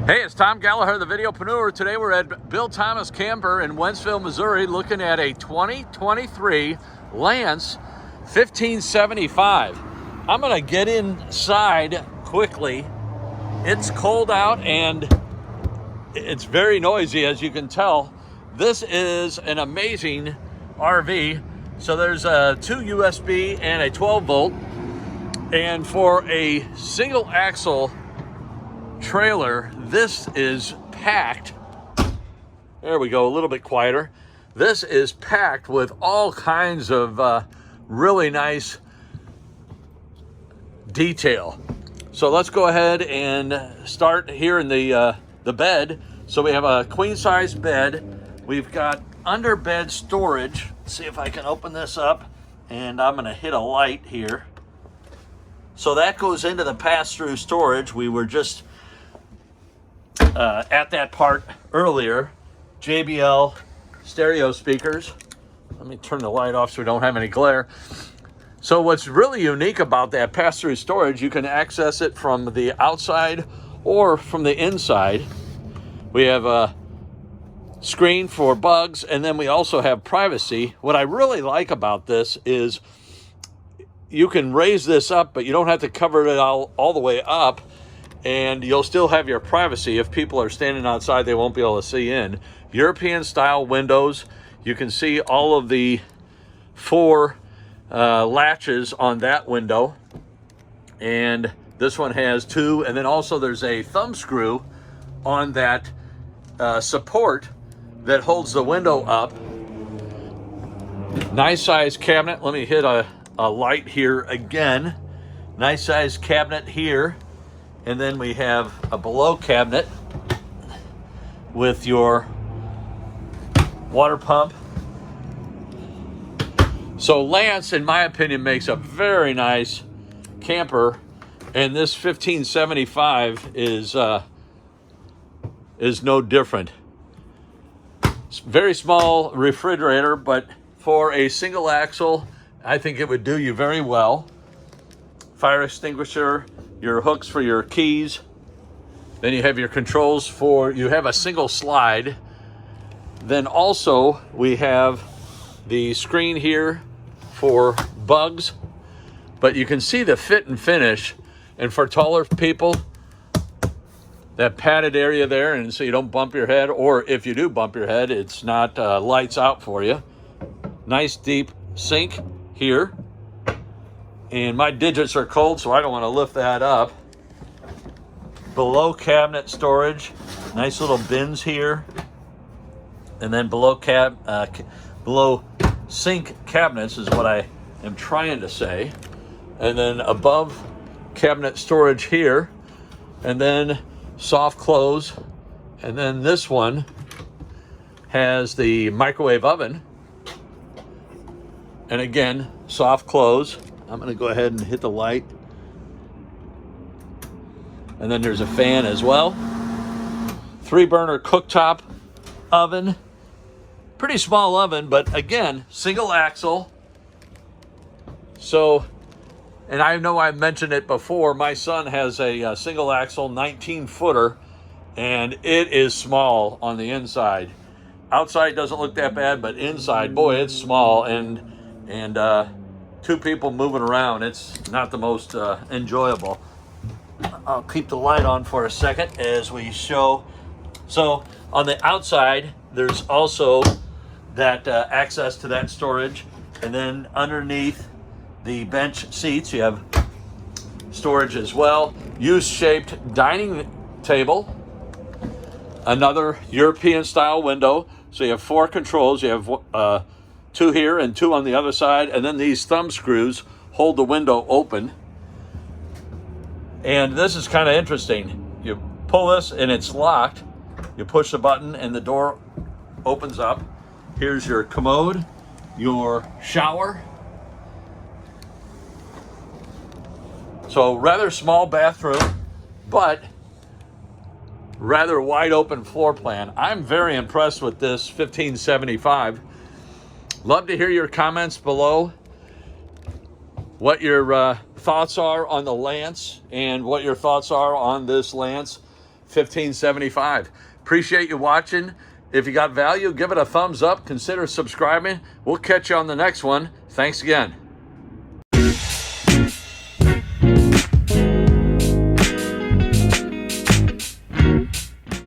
Hey, it's Tom Gallagher, the Videopreneur. Today we're at Bill Thomas Camper in Wentzville, Missouri, looking at a 2023 Lance 1575. I'm gonna get inside quickly. It's cold out and it's very noisy, as you can tell. This is an amazing RV. So there's a 2 USB and a 12 volt. And for a single axle trailer, this is packed. There we go, a little bit quieter. This is packed with all kinds of really nice detail. So let's go ahead and start here in the bed. So we have a queen size bed. We've got under bed storage. Let's see if I can open this up, and I'm gonna hit a light here. So that goes into the pass-through storage. We were just at that part earlier. JBL stereo speakers. Let me turn the light off so we don't have any glare. So what's really unique about that pass-through storage, you can access it from the outside or from the inside. We have a screen for bugs, and then we also have privacy. What I really like about this is you can raise this up, but you don't have to cover it all the way up, and you'll still have your privacy. If people are standing outside, they won't be able to see in. European style windows. You can see all of the 4 latches on that window, and this one has 2, and then also there's a thumb screw on that support that holds the window up. Nice size cabinet. Let me hit a light here again. Nice size cabinet here. And then we have a below cabinet with your water pump. So Lance, in my opinion, makes a very nice camper, and this 1575 is no different. It's very small refrigerator, but for a single axle, I think it would do you very well. Fire extinguisher, your hooks for your keys. Then you have your controls for, you have a single slide. Then also we have the screen here for bugs, but you can see the fit and finish. And for taller people, that padded area there, and so you don't bump your head, or if you do bump your head, it's not lights out for you. Nice deep sink here. And my digits are cold, so I don't want to lift that up. Below cabinet storage, nice little bins here. And then below sink cabinets is what I am trying to say. And then above cabinet storage here. And then soft close. And then this one has the microwave oven. And again, soft close. I'm going to go ahead and hit the light. And then there's a fan as well. 3-burner cooktop oven. Pretty small oven, but again, single axle. So, and I know I mentioned it before, my son has a single axle 19-footer, and it is small on the inside. Outside doesn't look that bad, but inside, boy, it's small, and 2 people moving around, it's not the most enjoyable. I'll keep the light on for a second as we show. So on the outside, there's also that access to that storage. And then underneath the bench seats, you have storage as well. U-shaped dining table. Another European style window. So you have 4 controls. You have 2 here and 2 on the other side, and then these thumb screws hold the window open. And this is kind of interesting. You pull this and it's locked. You push the button and the door opens up. Here's your commode, your shower. So rather small bathroom, but rather wide open floor plan. I'm very impressed with this 1575. Love to hear your comments below. What your thoughts are on the Lance and what your thoughts are on this Lance $15.75. Appreciate you watching. If you got value, give it a thumbs up. Consider subscribing. We'll catch you on the next one. Thanks again.